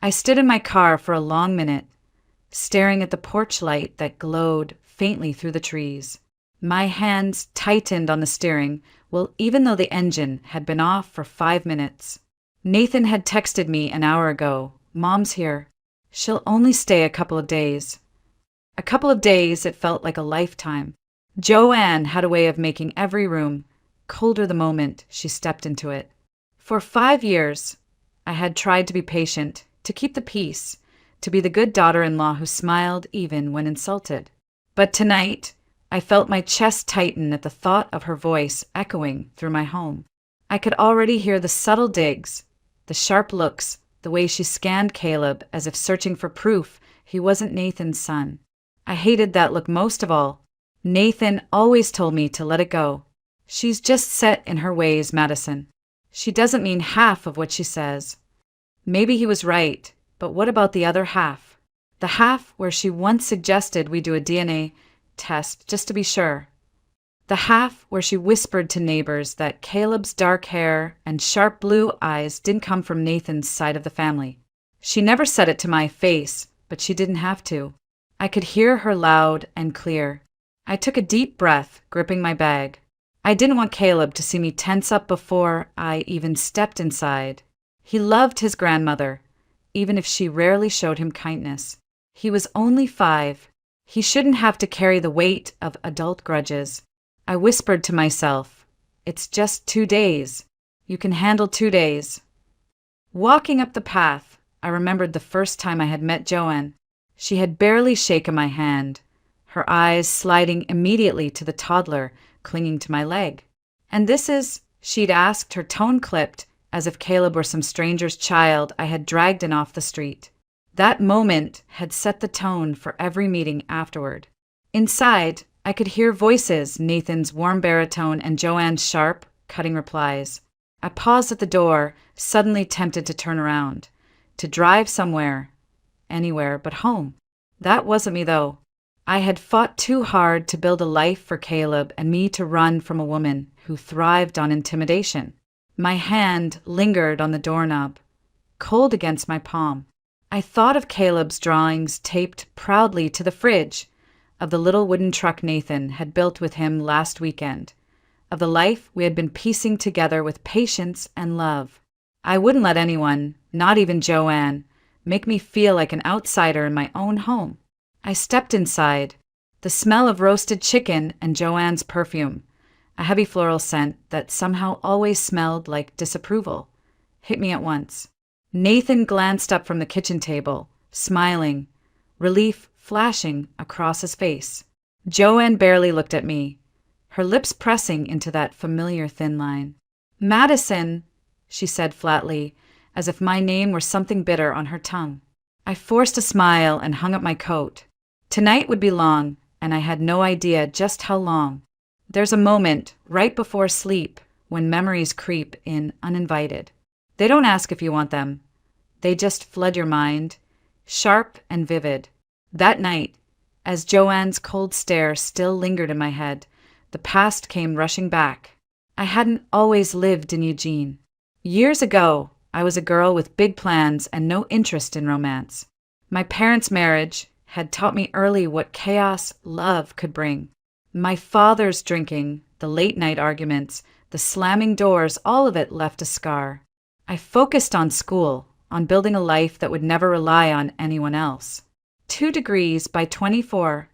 I stood in my car for a long minute, staring at the porch light that glowed faintly through the trees. My hands tightened on the steering, well, even though the engine had been off for 5 minutes. Nathan had texted me an hour ago, "Mom's here. She'll only stay a couple of days." A couple of days, it felt like a lifetime. Joanne had a way of making every room colder the moment she stepped into it. For 5 years, I had tried to be patient, to keep the peace, to be the good daughter-in-law who smiled even when insulted. But tonight, I felt my chest tighten at the thought of her voice echoing through my home. I could already hear the subtle digs, the sharp looks, the way she scanned Caleb as if searching for proof he wasn't Nathan's son. I hated that look most of all. Nathan always told me to let it go. "She's just set in her ways, Madison. She doesn't mean half of what she says." Maybe he was right, but what about the other half? The half where she once suggested we do a DNA test just to be sure. The half where she whispered to neighbors that Caleb's dark hair and sharp blue eyes didn't come from Nathan's side of the family. She never said it to my face, but she didn't have to. I could hear her loud and clear. I took a deep breath, gripping my bag. I didn't want Caleb to see me tense up before I even stepped inside. He loved his grandmother, even if she rarely showed him kindness. He was only 5. He shouldn't have to carry the weight of adult grudges. I whispered to myself, "It's just 2 days. You can handle 2 days." Walking up the path, I remembered the first time I had met Joanne. She had barely shaken my hand, her eyes sliding immediately to the toddler clinging to my leg. "And this is," she'd asked, her tone clipped, as if Caleb were some stranger's child I had dragged in off the street. That moment had set the tone for every meeting afterward. Inside, I could hear voices, Nathan's warm baritone and Joanne's sharp, cutting replies. I paused at the door, suddenly tempted to turn around, to drive somewhere, anywhere but home. That wasn't me, though. I had fought too hard to build a life for Caleb and me to run from a woman who thrived on intimidation. My hand lingered on the doorknob, cold against my palm. I thought of Caleb's drawings taped proudly to the fridge, of the little wooden truck Nathan had built with him last weekend, of the life we had been piecing together with patience and love. I wouldn't let anyone, not even Joanne, make me feel like an outsider in my own home. I stepped inside. The smell of roasted chicken and Joanne's perfume, a heavy floral scent that somehow always smelled like disapproval, hit me at once. Nathan glanced up from the kitchen table, smiling, relief flashing across his face. Joanne barely looked at me, her lips pressing into that familiar thin line. "Madison," she said flatly, as if my name were something bitter on her tongue. I forced a smile and hung up my coat. Tonight would be long, and I had no idea just how long. There's a moment right before sleep when memories creep in uninvited. They don't ask if you want them. They just flood your mind, sharp and vivid. That night, as Joanne's cold stare still lingered in my head, the past came rushing back. I hadn't always lived in Eugene. Years ago, I was a girl with big plans and no interest in romance. My parents' marriage had taught me early what chaos love could bring. My father's drinking, the late-night arguments, the slamming doors, all of it left a scar. I focused on school, on building a life that would never rely on anyone else. 2 degrees by 24,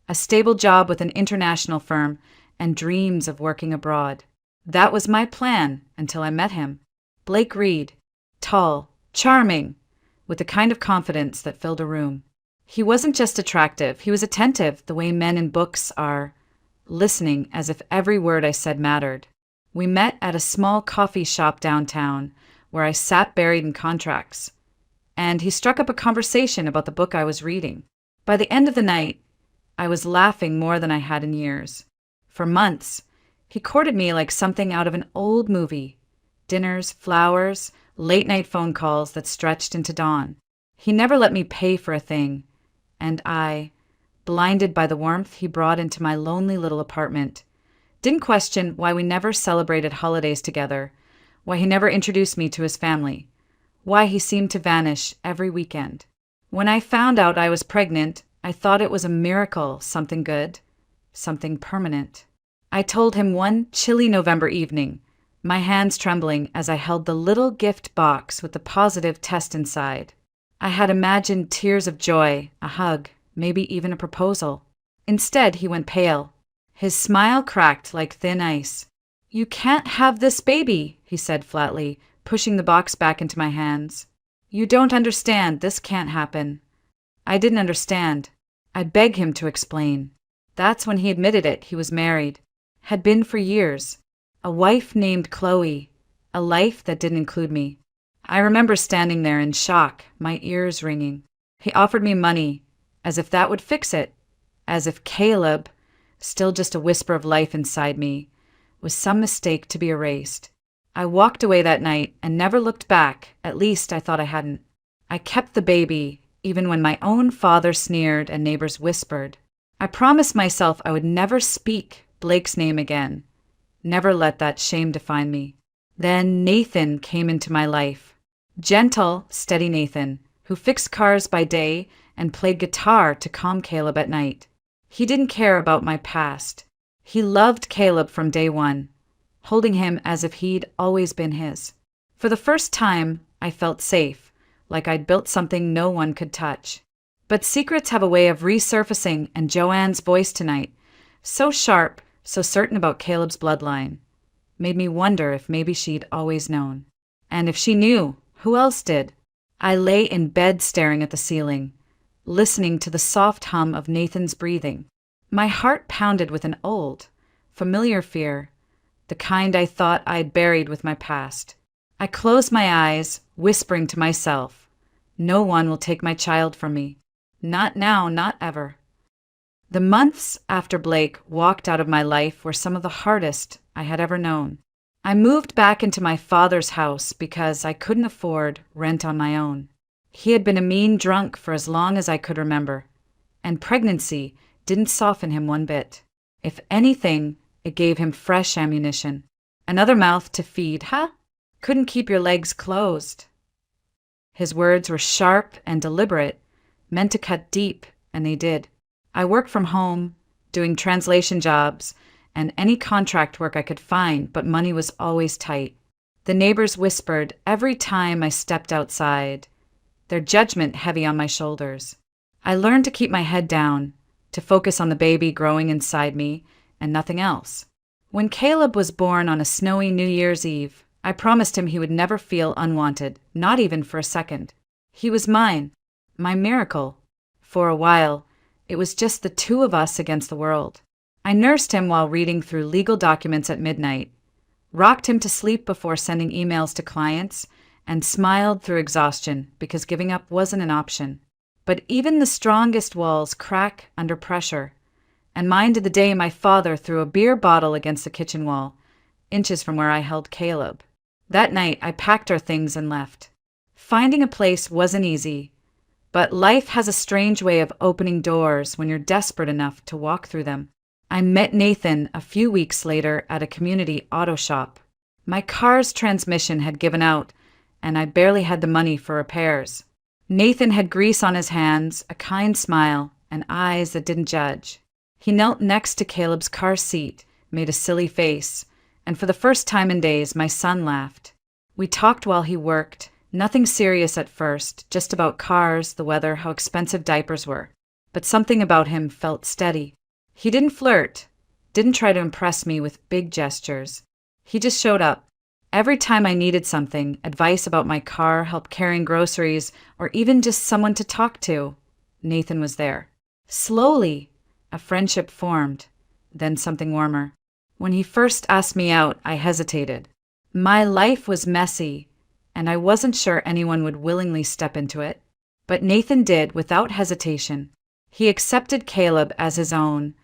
a stable job with an international firm, and dreams of working abroad. That was my plan until I met him. Blake Reed, tall, charming, with the kind of confidence that filled a room. He wasn't just attractive, he was attentive, the way men in books are, listening as if every word I said mattered. We met at a small coffee shop downtown, where I sat buried in contracts, and he struck up a conversation about the book I was reading. By the end of the night, I was laughing more than I had in years. For months, he courted me like something out of an old movie. Dinners, flowers, late-night phone calls that stretched into dawn. He never let me pay for a thing, and I, blinded by the warmth he brought into my lonely little apartment, didn't question why we never celebrated holidays together, why he never introduced me to his family, why he seemed to vanish every weekend. When I found out I was pregnant, I thought it was a miracle, something good, something permanent. I told him one chilly November evening, my hands trembling as I held the little gift box with the positive test inside. I had imagined tears of joy, a hug, maybe even a proposal. Instead, he went pale. His smile cracked like thin ice. "You can't have this baby," he said flatly, pushing the box back into my hands. "You don't understand. This can't happen." I didn't understand. I begged him to explain. That's when he admitted it. He was married. Had been for years. A wife named Chloe. A life that didn't include me. I remember standing there in shock, my ears ringing. He offered me money, as if that would fix it. As if Caleb, still just a whisper of life inside me, was some mistake to be erased. I walked away that night and never looked back. At least I thought I hadn't. I kept the baby, even when my own father sneered and neighbors whispered. I promised myself I would never speak Blake's name again. Never let that shame define me. Then Nathan came into my life. Gentle, steady Nathan, who fixed cars by day and played guitar to calm Caleb at night. He didn't care about my past. He loved Caleb from day one, holding him as if he'd always been his. For the first time, I felt safe, like I'd built something no one could touch. But secrets have a way of resurfacing, and Joanne's voice tonight, so sharp, so certain about Caleb's bloodline, made me wonder if maybe she'd always known. And if she knew, who else did? I lay in bed staring at the ceiling, listening to the soft hum of Nathan's breathing. My heart pounded with an old, familiar fear, the kind I thought I'd buried with my past. I closed my eyes, whispering to myself, "No one will take my child from me. Not now, not ever." The months after Blake walked out of my life were some of the hardest I had ever known. I moved back into my father's house because I couldn't afford rent on my own. He had been a mean drunk for as long as I could remember, and pregnancy didn't soften him one bit. If anything, it gave him fresh ammunition. Another mouth to feed, huh? Couldn't keep your legs closed. His words were sharp and deliberate, meant to cut deep, and they did. I worked from home, doing translation jobs, and any contract work I could find, but money was always tight. The neighbors whispered every time I stepped outside, their judgment heavy on my shoulders. I learned to keep my head down, to focus on the baby growing inside me, and nothing else. When Caleb was born on a snowy New Year's Eve, I promised him he would never feel unwanted, not even for a second. He was mine, my miracle. For a while, it was just the two of us against the world. I nursed him while reading through legal documents at midnight, rocked him to sleep before sending emails to clients, and smiled through exhaustion because giving up wasn't an option. But even the strongest walls crack under pressure, and mine did the day my father threw a beer bottle against the kitchen wall, inches from where I held Caleb. That night, I packed our things and left. Finding a place wasn't easy, but life has a strange way of opening doors when you're desperate enough to walk through them. I met Nathan a few weeks later at a community auto shop. My car's transmission had given out, and I barely had the money for repairs. Nathan had grease on his hands, a kind smile, and eyes that didn't judge. He knelt next to Caleb's car seat, made a silly face, and for the first time in days, my son laughed. We talked while he worked, nothing serious at first, just about cars, the weather, how expensive diapers were. But something about him felt steady. He didn't flirt, didn't try to impress me with big gestures. He just showed up. Every time I needed something, advice about my car, help carrying groceries, or even just someone to talk to, Nathan was there. Slowly, a friendship formed, then something warmer. When he first asked me out, I hesitated. My life was messy, and I wasn't sure anyone would willingly step into it. But Nathan did without hesitation. He accepted Caleb as his own,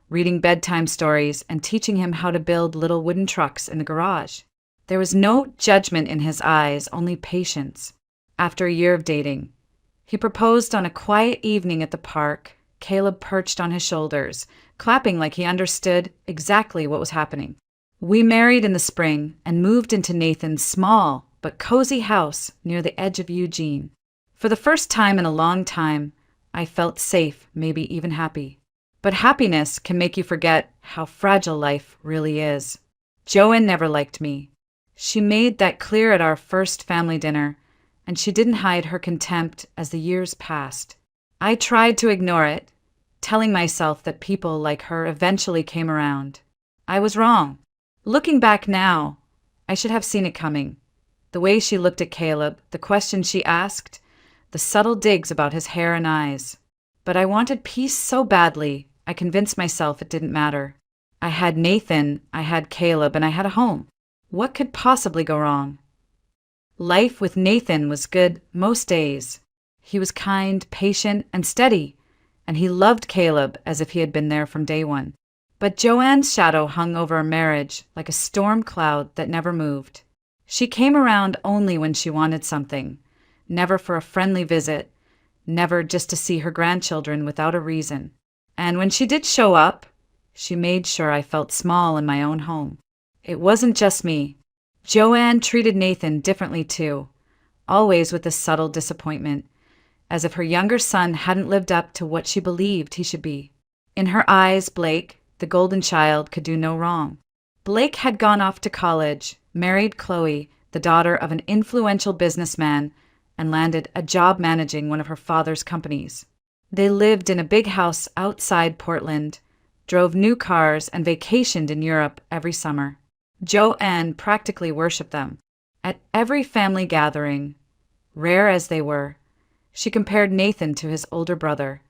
reading bedtime stories and teaching him how to build little wooden trucks in the garage. There was no judgment in his eyes, only patience. After a year of dating, he proposed on a quiet evening at the park, Caleb perched on his shoulders, clapping like he understood exactly what was happening. We married in the spring and moved into Nathan's small but cozy house near the edge of Eugene. For the first time in a long time, I felt safe, maybe even happy. But happiness can make you forget how fragile life really is. Joanne never liked me. She made that clear at our first family dinner, and she didn't hide her contempt as the years passed. I tried to ignore it, telling myself that people like her eventually came around. I was wrong. Looking back now, I should have seen it coming. The way she looked at Caleb, the questions she asked, the subtle digs about his hair and eyes. But I wanted peace so badly, I convinced myself it didn't matter. I had Nathan, I had Caleb, and I had a home. What could possibly go wrong? Life with Nathan was good most days. He was kind, patient, and steady, and he loved Caleb as if he had been there from day one. But Joanne's shadow hung over our marriage like a storm cloud that never moved. She came around only when she wanted something, never for a friendly visit, never just to see her grandchildren without a reason. And when she did show up, she made sure I felt small in my own home. It wasn't just me. Joanne treated Nathan differently too, always with a subtle disappointment, as if her younger son hadn't lived up to what she believed he should be. In her eyes, Blake, the golden child, could do no wrong. Blake had gone off to college, married Chloe, the daughter of an influential businessman, and landed a job managing one of her father's companies. They lived in a big house outside Portland, drove new cars, and vacationed in Europe every summer. Joanne practically worshipped them. At every family gathering, rare as they were, she compared Nathan to his older brother,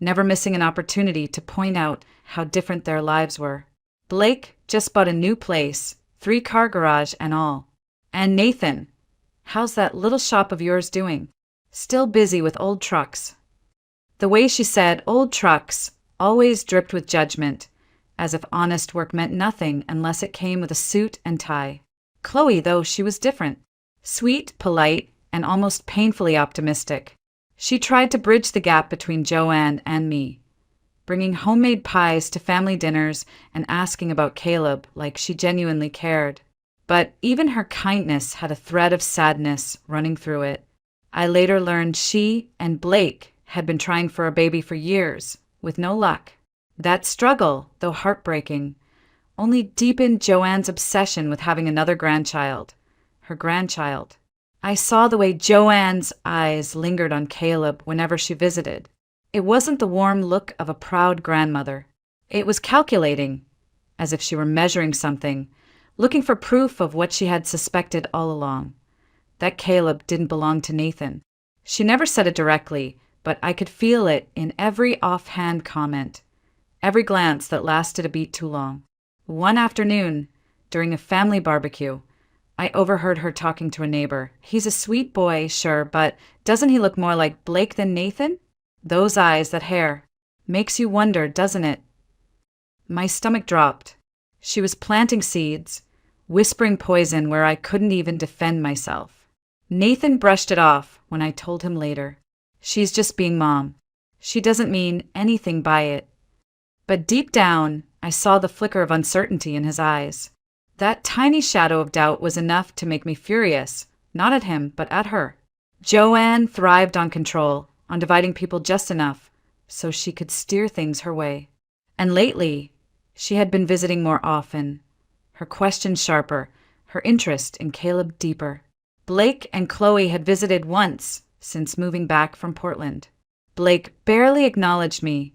never missing an opportunity to point out how different their lives were. Blake just bought a new place, 3-car garage and all. And Nathan, how's that little shop of yours doing? Still busy with old trucks. The way she said old trucks always dripped with judgment, as if honest work meant nothing unless it came with a suit and tie. Chloe, though, she was different. Sweet, polite, and almost painfully optimistic. She tried to bridge the gap between Joanne and me, bringing homemade pies to family dinners and asking about Caleb like she genuinely cared. But even her kindness had a thread of sadness running through it. I later learned she and Blake had been trying for a baby for years, with no luck. That struggle, though heartbreaking, only deepened Joanne's obsession with having another grandchild, her grandchild. I saw the way Joanne's eyes lingered on Caleb whenever she visited. It wasn't the warm look of a proud grandmother. It was calculating, as if she were measuring something, looking for proof of what she had suspected all along, that Caleb didn't belong to Nathan. She never said it directly, but I could feel it in every offhand comment, every glance that lasted a beat too long. One afternoon, during a family barbecue, I overheard her talking to a neighbor. He's a sweet boy, sure, but doesn't he look more like Blake than Nathan? Those eyes, that hair. Makes you wonder, doesn't it? My stomach dropped. She was planting seeds, whispering poison where I couldn't even defend myself. Nathan brushed it off when I told him later. She's just being mom. She doesn't mean anything by it. But deep down, I saw the flicker of uncertainty in his eyes. That tiny shadow of doubt was enough to make me furious, not at him, but at her. Joanne thrived on control, on dividing people just enough so she could steer things her way. And lately, she had been visiting more often, her questions sharper, her interest in Caleb deeper. Blake and Chloe had visited once since moving back from Portland. Blake barely acknowledged me,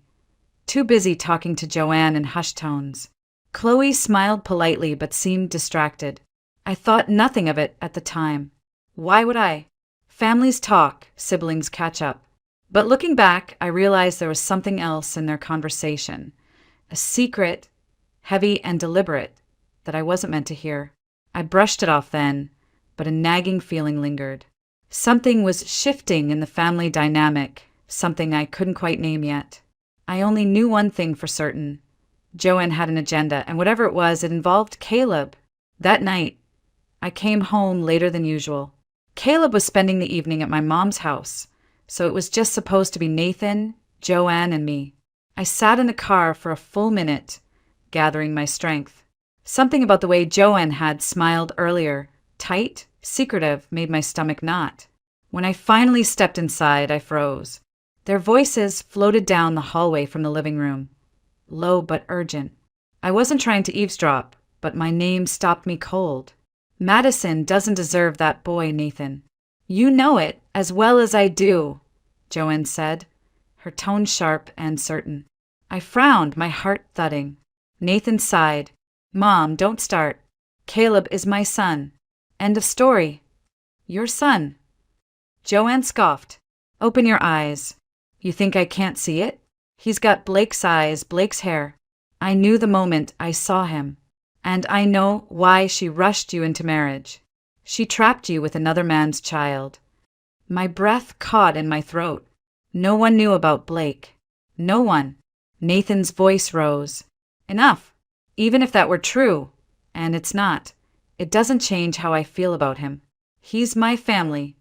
too busy talking to Joanne in hushed tones. Chloe smiled politely but seemed distracted. I thought nothing of it at the time. Why would I? Families talk, siblings catch up. But looking back, I realized there was something else in their conversation, a secret, heavy and deliberate, that I wasn't meant to hear. I brushed it off then, but a nagging feeling lingered. Something was shifting in the family dynamic, something I couldn't quite name yet. I only knew one thing for certain. Joanne had an agenda, and whatever it was, it involved Caleb. That night, I came home later than usual. Caleb was spending the evening at my mom's house, so it was just supposed to be Nathan, Joanne, and me. I sat in the car for a full minute, gathering my strength. Something about the way Joanne had smiled earlier, tight, secretive, made my stomach knot. When I finally stepped inside, I froze. Their voices floated down the hallway from the living room, low but urgent. I wasn't trying to eavesdrop, but my name stopped me cold. Madison doesn't deserve that boy, Nathan. You know it as well as I do, Joanne said, her tone sharp and certain. I frowned, my heart thudding. Nathan sighed. Mom, don't start. Caleb is my son. End of story. Your son. Joanne scoffed. Open your eyes. You think I can't see it? He's got Blake's eyes, Blake's hair. I knew the moment I saw him. And I know why she rushed you into marriage. She trapped you with another man's child. My breath caught in my throat. No one knew about Blake. No one. Nathan's voice rose. Enough. Even if that were true, and it's not, it doesn't change how I feel about him. He's my family.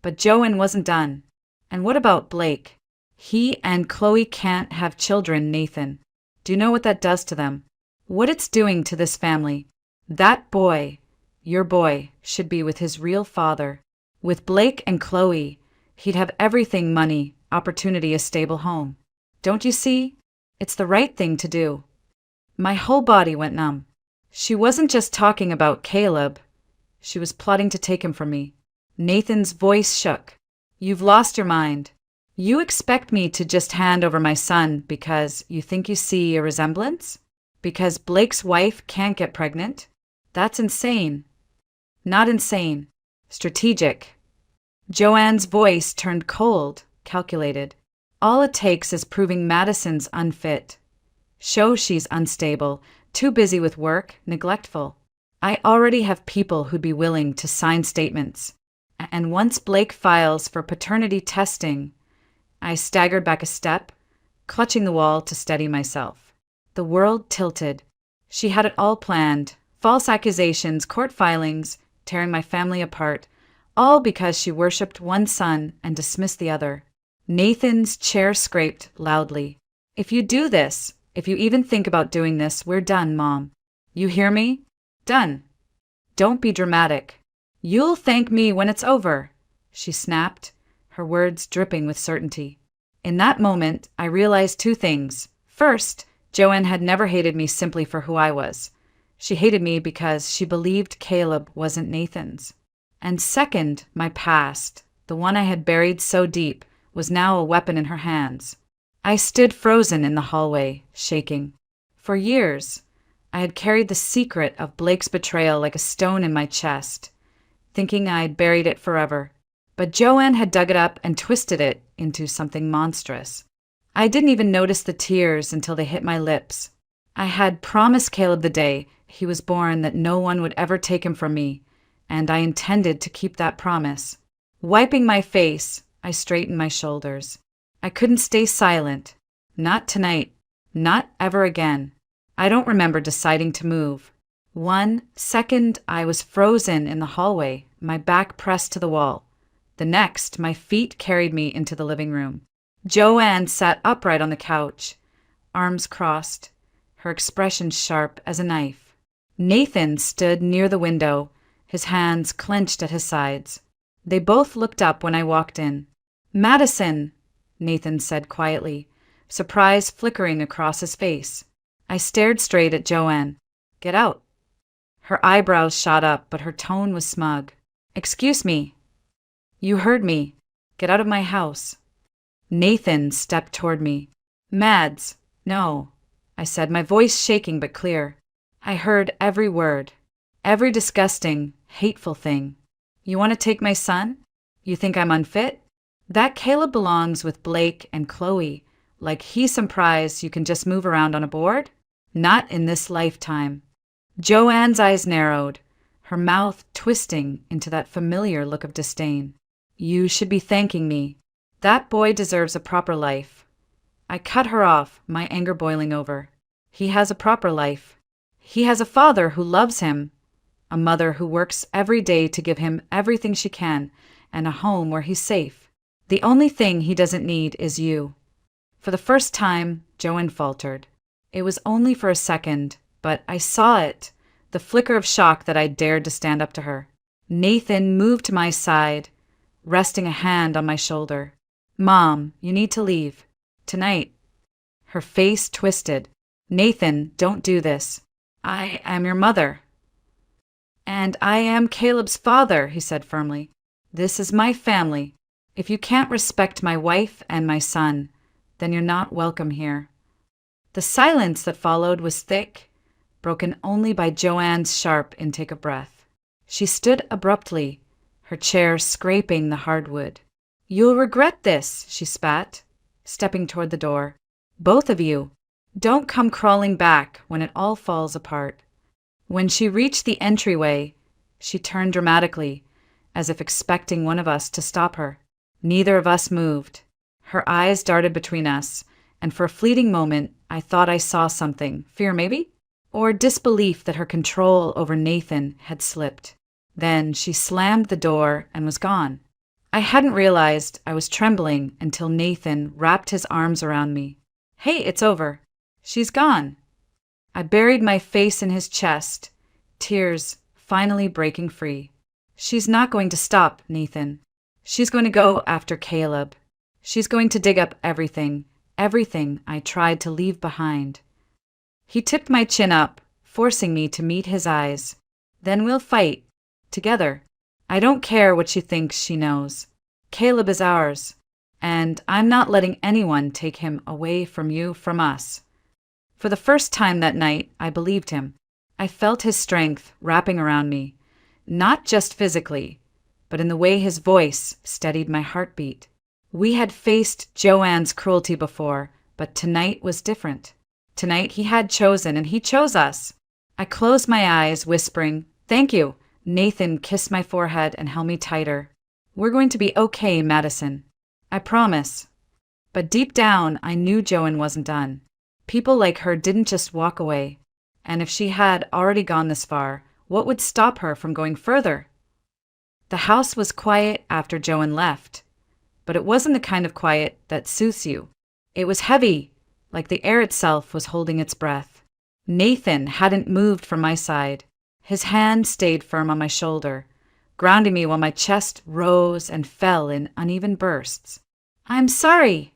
But Joanne wasn't done. And what about Blake? He and Chloe can't have children, Nathan. Do you know what that does to them? What it's doing to this family? That boy, your boy, should be with his real father. With Blake and Chloe, he'd have everything: money, opportunity, a stable home. Don't you see? It's the right thing to do. My whole body went numb. She wasn't just talking about Caleb. She was plotting to take him from me. Nathan's voice shook. You've lost your mind. You expect me to just hand over my son because you think you see a resemblance? Because Blake's wife can't get pregnant? That's insane. Not insane. Strategic. Joanne's voice turned cold, calculated. All it takes is proving Madison's unfit. Show she's unstable, too busy with work, neglectful. I already have people who'd be willing to sign statements. And once Blake files for paternity testing, I staggered back a step, clutching the wall to steady myself. The world tilted. She had it all planned. False accusations, court filings, tearing my family apart, all because she worshipped one son and dismissed the other. Nathan's chair scraped loudly. If you do this, if you even think about doing this, we're done, Mom. You hear me? Done. Don't be dramatic. You'll thank me when it's over, she snapped, her words dripping with certainty. In that moment, I realized two things. First, Joanne had never hated me simply for who I was. She hated me because she believed Caleb wasn't Nathan's. And second, my past, the one I had buried so deep, was now a weapon in her hands. I stood frozen in the hallway, shaking. For years, I had carried the secret of Blake's betrayal like a stone in my chest, thinking I'd buried it forever. But Joanne had dug it up and twisted it into something monstrous. I didn't even notice the tears until they hit my lips. I had promised Caleb the day he was born that no one would ever take him from me, and I intended to keep that promise. Wiping my face, I straightened my shoulders. I couldn't stay silent. Not tonight. Not ever again. I don't remember deciding to move. 1 second, I was frozen in the hallway, my back pressed to the wall. The next, my feet carried me into the living room. Joanne sat upright on the couch, arms crossed, her expression sharp as a knife. Nathan stood near the window, his hands clenched at his sides. They both looked up when I walked in. Madison, Nathan said quietly, surprise flickering across his face. I stared straight at Joanne. Get out. Her eyebrows shot up, but her tone was smug. Excuse me. You heard me. Get out of my house. Nathan stepped toward me. Mads, no, I said, my voice shaking but clear. I heard every word, every disgusting, hateful thing. You want to take my son? You think I'm unfit? That Caleb belongs with Blake and Chloe, like he's some prize you can just move around on a board? Not in this lifetime. Joanne's eyes narrowed, her mouth twisting into that familiar look of disdain. You should be thanking me. That boy deserves a proper life. I cut her off, my anger boiling over. He has a proper life. He has a father who loves him, a mother who works every day to give him everything she can, and a home where he's safe. The only thing he doesn't need is you. For the first time, Joanne faltered. It was only for a second, but I saw it, the flicker of shock that I dared to stand up to her. Nathan moved to my side, resting a hand on my shoulder. Mom, you need to leave. Tonight. Her face twisted. Nathan, don't do this. I am your mother. And I am Caleb's father, he said firmly. This is my family. If you can't respect my wife and my son, then you're not welcome here. The silence that followed was thick, broken only by Joanne's sharp intake of breath. She stood abruptly, her chair scraping the hardwood. You'll regret this, she spat, stepping toward the door. Both of you. Don't come crawling back when it all falls apart. When she reached the entryway, she turned dramatically, as if expecting one of us to stop her. Neither of us moved. Her eyes darted between us, and for a fleeting moment, I thought I saw something. Fear, maybe? Or disbelief that her control over Nathan had slipped. Then she slammed the door and was gone. I hadn't realized I was trembling until Nathan wrapped his arms around me. Hey, it's over. She's gone. I buried my face in his chest, tears finally breaking free. She's not going to stop, Nathan. She's going to go after Caleb. She's going to dig up everything I tried to leave behind. He tipped my chin up, forcing me to meet his eyes. Then we'll fight. Together. I don't care what she thinks she knows. Caleb is ours, and I'm not letting anyone take him away from you, from us. For the first time that night, I believed him. I felt his strength wrapping around me, not just physically, but in the way his voice steadied my heartbeat. We had faced Joanne's cruelty before, but tonight was different. Tonight he had chosen, and he chose us. I closed my eyes, whispering, "Thank you." Nathan kissed my forehead and held me tighter. We're going to be okay, Madison. I promise. But deep down, I knew Joanne wasn't done. People like her didn't just walk away. And if she had already gone this far, what would stop her from going further? The house was quiet after Joanne left. But it wasn't the kind of quiet that soothes you. It was heavy, like the air itself was holding its breath. Nathan hadn't moved from my side. His hand stayed firm on my shoulder, grounding me while my chest rose and fell in uneven bursts. "I'm sorry,"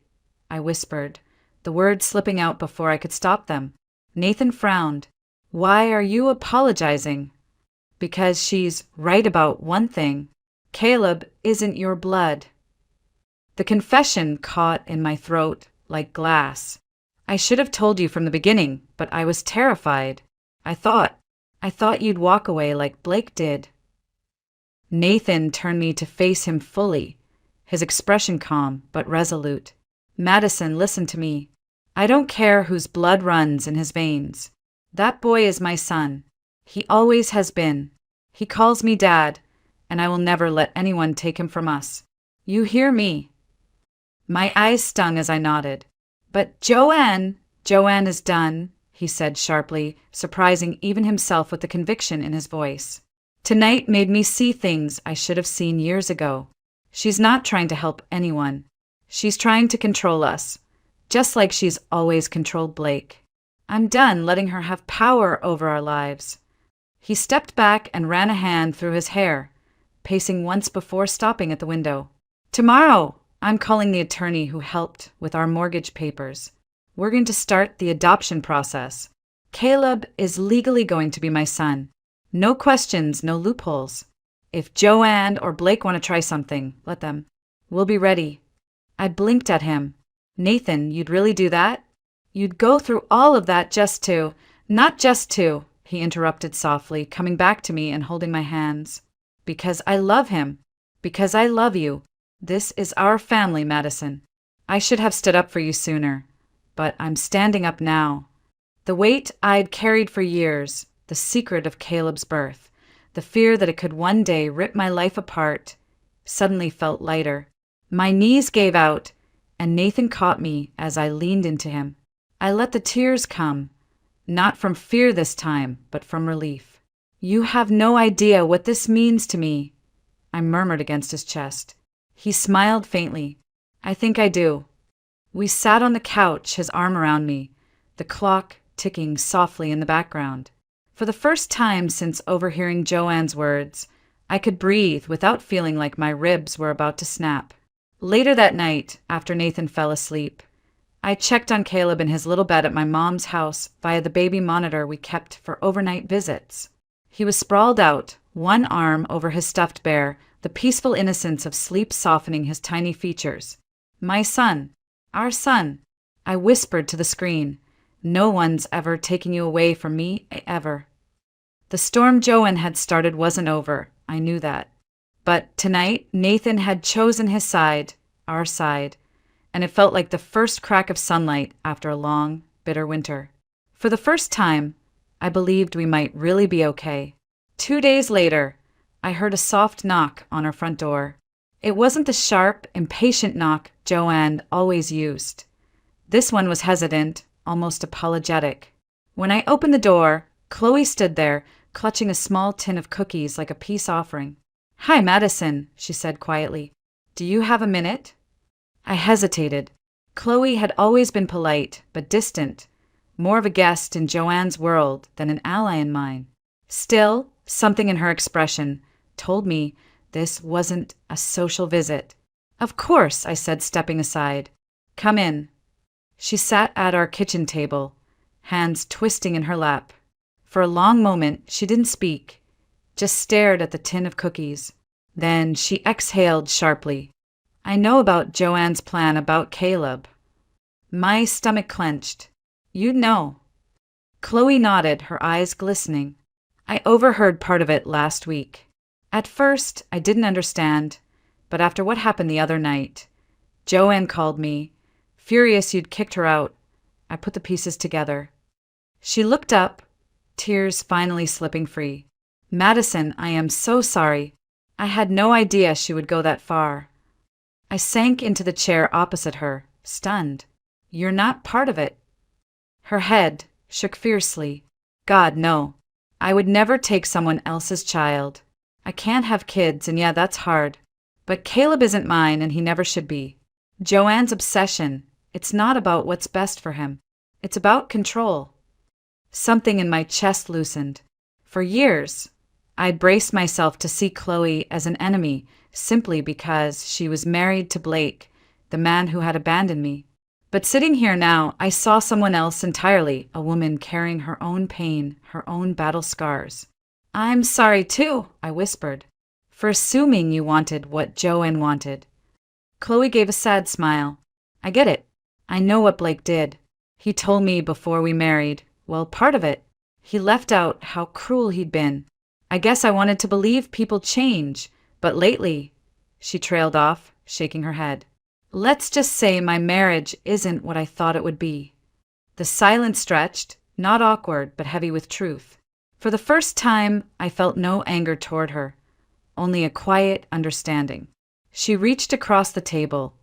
I whispered, the words slipping out before I could stop them. Nathan frowned. "Why are you apologizing?" "Because she's right about one thing. Caleb isn't your blood." The confession caught in my throat like glass. "I should have told you from the beginning, but I was terrified. I thought you'd walk away like Blake did." Nathan turned me to face him fully, his expression calm but resolute. "Madison, listen to me. I don't care whose blood runs in his veins. That boy is my son. He always has been. He calls me Dad, and I will never let anyone take him from us. You hear me?" My eyes stung as I nodded. "But Joanne is done," he said sharply, surprising even himself with the conviction in his voice. "Tonight made me see things I should have seen years ago. She's not trying to help anyone. She's trying to control us, just like she's always controlled Blake. I'm done letting her have power over our lives." He stepped back and ran a hand through his hair, pacing once before stopping at the window. "Tomorrow, I'm calling the attorney who helped with our mortgage papers. We're going to start the adoption process. Caleb is legally going to be my son. No questions, no loopholes. If Joanne or Blake want to try something, let them. We'll be ready." I blinked at him. "Nathan, you'd really do that? You'd go through all of that just to—" "Not just to," he interrupted softly, coming back to me and holding my hands. "Because I love him. Because I love you. This is our family, Madison. I should have stood up for you sooner. But I'm standing up now. The weight I'd carried for years, the secret of Caleb's birth, the fear that it could one day rip my life apart, suddenly felt lighter. My knees gave out, and Nathan caught me as I leaned into him. I let the tears come, not from fear this time, but from relief. "You have no idea what this means to me," I murmured against his chest. He smiled faintly. "I think I do." We sat on the couch, his arm around me, the clock ticking softly in the background. For the first time since overhearing Joanne's words, I could breathe without feeling like my ribs were about to snap. Later that night, after Nathan fell asleep, I checked on Caleb in his little bed at my mom's house via the baby monitor we kept for overnight visits. He was sprawled out, one arm over his stuffed bear, the peaceful innocence of sleep softening his tiny features. My son. Our son. I whispered to the screen. No one's ever taking you away from me, ever. The storm Joanne had started wasn't over. I knew that. But tonight, Nathan had chosen his side, our side, and it felt like the first crack of sunlight after a long, bitter winter. For the first time, I believed we might really be okay. 2 days later, I heard a soft knock on our front door. It wasn't the sharp, impatient knock Joanne always used. This one was hesitant, almost apologetic. When I opened the door, Chloe stood there, clutching a small tin of cookies like a peace offering. "Hi, Madison," she said quietly. "Do you have a minute?" I hesitated. Chloe had always been polite, but distant, more of a guest in Joanne's world than an ally in mine. Still, something in her expression told me this wasn't a social visit. "Of course," I said, stepping aside. "Come in." She sat at our kitchen table, hands twisting in her lap. For a long moment, she didn't speak, just stared at the tin of cookies. Then she exhaled sharply. "I know about Joanne's plan about Caleb." My stomach clenched. "You know." Chloe nodded, her eyes glistening. "I overheard part of it last week. At first, I didn't understand, but after what happened the other night, Joanne called me, furious you'd kicked her out. I put the pieces together." She looked up, tears finally slipping free. "Madison, I am so sorry. I had no idea she would go that far." I sank into the chair opposite her, stunned. "You're not part of it." Her head shook fiercely. "God, no. I would never take someone else's child. I can't have kids, and yeah, that's hard. But Caleb isn't mine, and he never should be. Joanne's obsession, it's not about what's best for him. It's about control." Something in my chest loosened. For years, I'd braced myself to see Chloe as an enemy simply because she was married to Blake, the man who had abandoned me. But sitting here now, I saw someone else entirely, a woman carrying her own pain, her own battle scars. "I'm sorry too," I whispered, "for assuming you wanted what Joanne wanted." Chloe gave a sad smile. "I get it. I know what Blake did. He told me before we married. Well, part of it. He left out how cruel he'd been. I guess I wanted to believe people change, but lately," she trailed off, shaking her head. "Let's just say my marriage isn't what I thought it would be." The silence stretched, not awkward, but heavy with truth. For the first time, I felt no anger toward her, only a quiet understanding. She reached across the table,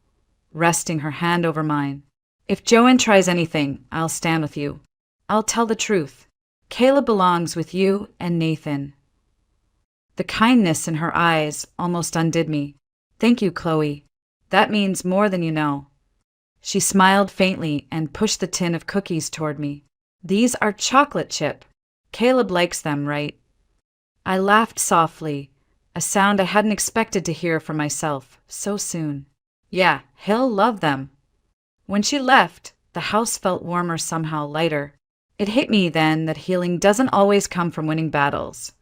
resting her hand over mine. "If Joanne tries anything, I'll stand with you. I'll tell the truth. Caleb belongs with you and Nathan." The kindness in her eyes almost undid me. "Thank you, Chloe. That means more than you know." She smiled faintly and pushed the tin of cookies toward me. "These are chocolate chip. Caleb likes them, right?" I laughed softly, a sound I hadn't expected to hear from myself so soon. "Yeah, he'll love them." When she left, the house felt warmer, somehow lighter. It hit me then that healing doesn't always come from winning battles.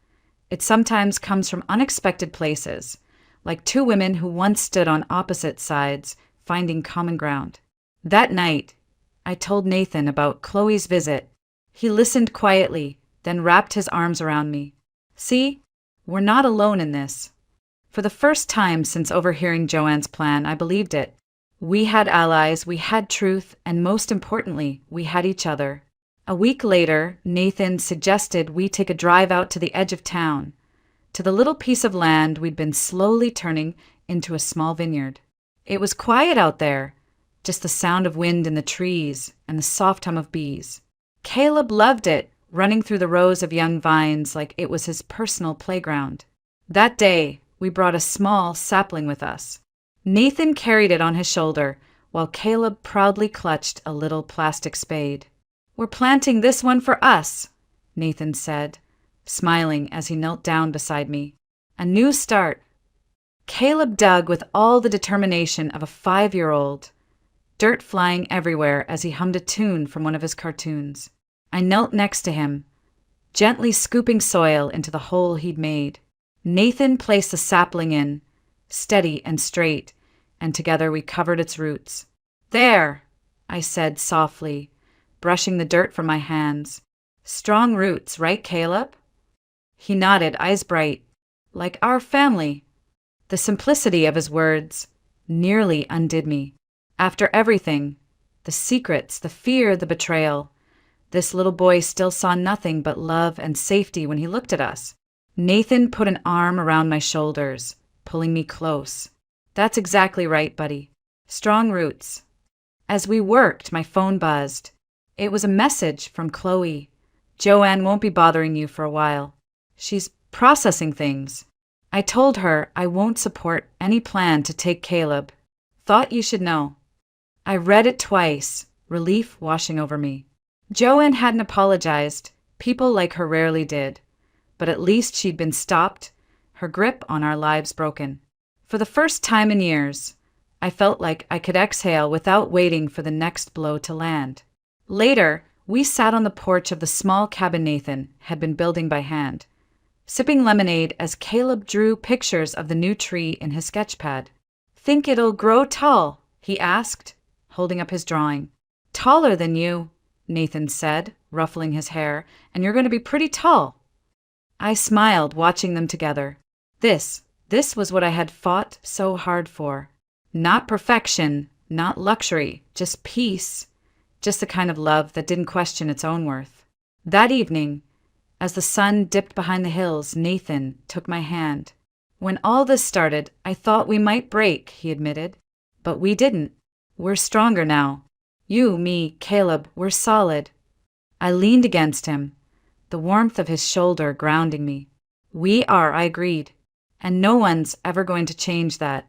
It sometimes comes from unexpected places, like two women who once stood on opposite sides, finding common ground. That night, I told Nathan about Chloe's visit. He listened quietly, then wrapped his arms around me. "See, we're not alone in this." For the first time since overhearing Joanne's plan, I believed it. We had allies, we had truth, and most importantly, we had each other. A week later, Nathan suggested we take a drive out to the edge of town, to the little piece of land we'd been slowly turning into a small vineyard. It was quiet out there, just the sound of wind in the trees and the soft hum of bees. Caleb loved it, running through the rows of young vines like it was his personal playground. That day, we brought a small sapling with us. Nathan carried it on his shoulder, while Caleb proudly clutched a little plastic spade. "We're planting this one for us," Nathan said, smiling as he knelt down beside me. A new start. Caleb dug with all the determination of a 5-year-old, dirt flying everywhere as he hummed a tune from one of his cartoons. I knelt next to him, gently scooping soil into the hole he'd made. Nathan placed the sapling in, steady and straight, and together we covered its roots. "There," I said softly, brushing the dirt from my hands. "Strong roots, right, Caleb?" He nodded, eyes bright. "Like our family." The simplicity of his words nearly undid me. After everything, the secrets, the fear, the betrayal, this little boy still saw nothing but love and safety when he looked at us. Nathan put an arm around my shoulders, pulling me close. "That's exactly right, buddy. Strong roots." As we worked, my phone buzzed. It was a message from Chloe. "Joanne won't be bothering you for a while. She's processing things." I told her I won't support any plan to take Caleb. "Thought you should know." I read it twice, relief washing over me. Joanne hadn't apologized. People like her rarely did. But at least she'd been stopped, her grip on our lives broken. For the first time in years, I felt like I could exhale without waiting for the next blow to land. Later, we sat on the porch of the small cabin Nathan had been building by hand, sipping lemonade as Caleb drew pictures of the new tree in his sketchpad. "Think it'll grow tall?" he asked, holding up his drawing. "Taller than you," Nathan said, ruffling his hair, "and you're going to be pretty tall." I smiled, watching them together. This was what I had fought so hard for. Not perfection, not luxury, just peace, just the kind of love that didn't question its own worth. That evening, as the sun dipped behind the hills, Nathan took my hand. "When all this started, I thought we might break," he admitted. "But we didn't. We're stronger now. You, me, Caleb, we're solid." I leaned against him, the warmth of his shoulder grounding me. "We are," I agreed, "and no one's ever going to change that."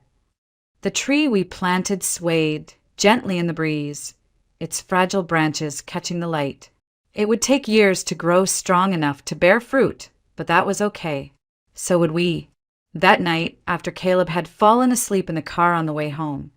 The tree we planted swayed gently in the breeze, its fragile branches catching the light. It would take years to grow strong enough to bear fruit, but that was okay. So would we. That night, after Caleb had fallen asleep in the car on the way home,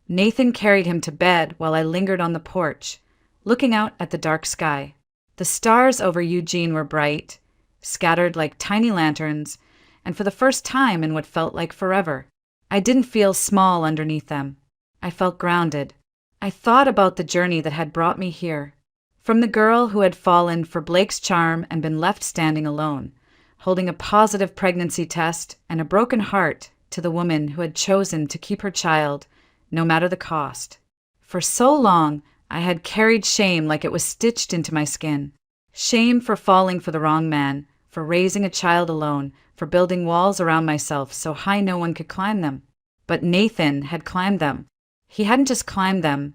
Nathan carried him to bed while I lingered on the porch, looking out at the dark sky. The stars over Eugene were bright, scattered like tiny lanterns, and for the first time in what felt like forever, I didn't feel small underneath them. I felt grounded. I thought about the journey that had brought me here. From the girl who had fallen for Blake's charm and been left standing alone, holding a positive pregnancy test and a broken heart, to the woman who had chosen to keep her child, no matter the cost. For so long, I had carried shame like it was stitched into my skin. Shame for falling for the wrong man, for raising a child alone, for building walls around myself so high no one could climb them. But Nathan had climbed them. He hadn't just climbed them.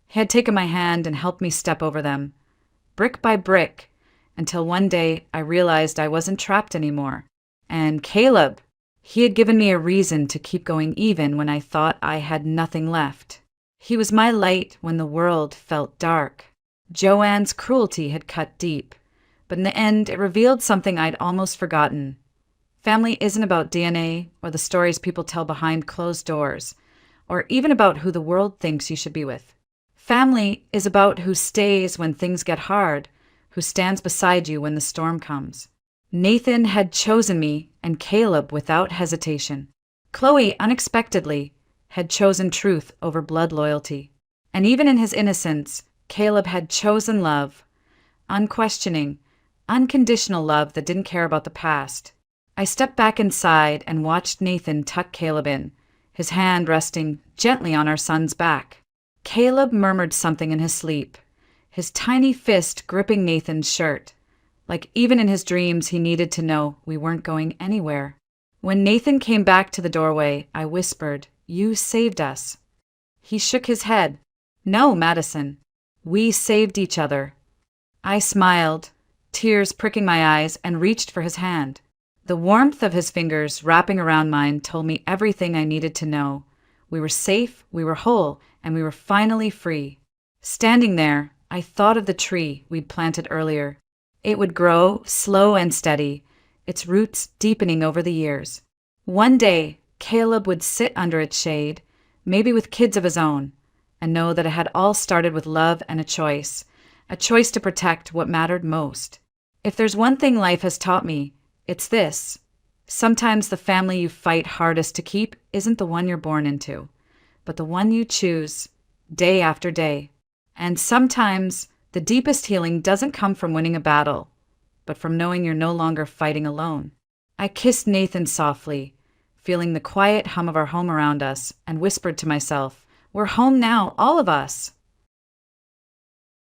He had taken my hand and helped me step over them, brick by brick, until one day I realized I wasn't trapped anymore. And Caleb, he had given me a reason to keep going even when I thought I had nothing left. He was my light when the world felt dark. Joanne's cruelty had cut deep, but in the end it revealed something I'd almost forgotten. Family isn't about DNA or the stories people tell behind closed doors, or even about who the world thinks you should be with. Family is about who stays when things get hard, who stands beside you when the storm comes. Nathan had chosen me and Caleb without hesitation. Chloe, unexpectedly, had chosen truth over blood loyalty. And even in his innocence, Caleb had chosen love, unquestioning, unconditional love that didn't care about the past. I stepped back inside and watched Nathan tuck Caleb in, his hand resting gently on our son's back. Caleb murmured something in his sleep, his tiny fist gripping Nathan's shirt, like even in his dreams he needed to know we weren't going anywhere. When Nathan came back to the doorway, I whispered, "You saved us." He shook his head. "No, Madison. We saved each other." I smiled, tears pricking my eyes, and reached for his hand. The warmth of his fingers wrapping around mine told me everything I needed to know. We were safe, we were whole, and we were finally free. Standing there, I thought of the tree we'd planted earlier. It would grow, slow and steady, its roots deepening over the years. One day, Caleb would sit under its shade, maybe with kids of his own, and know that it had all started with love and a choice to protect what mattered most. If there's one thing life has taught me, it's this. Sometimes the family you fight hardest to keep isn't the one you're born into, but the one you choose day after day. And sometimes the deepest healing doesn't come from winning a battle, but from knowing you're no longer fighting alone. I kissed Nathan softly, feeling the quiet hum of our home around us, and whispered to myself, "We're home now, all of us."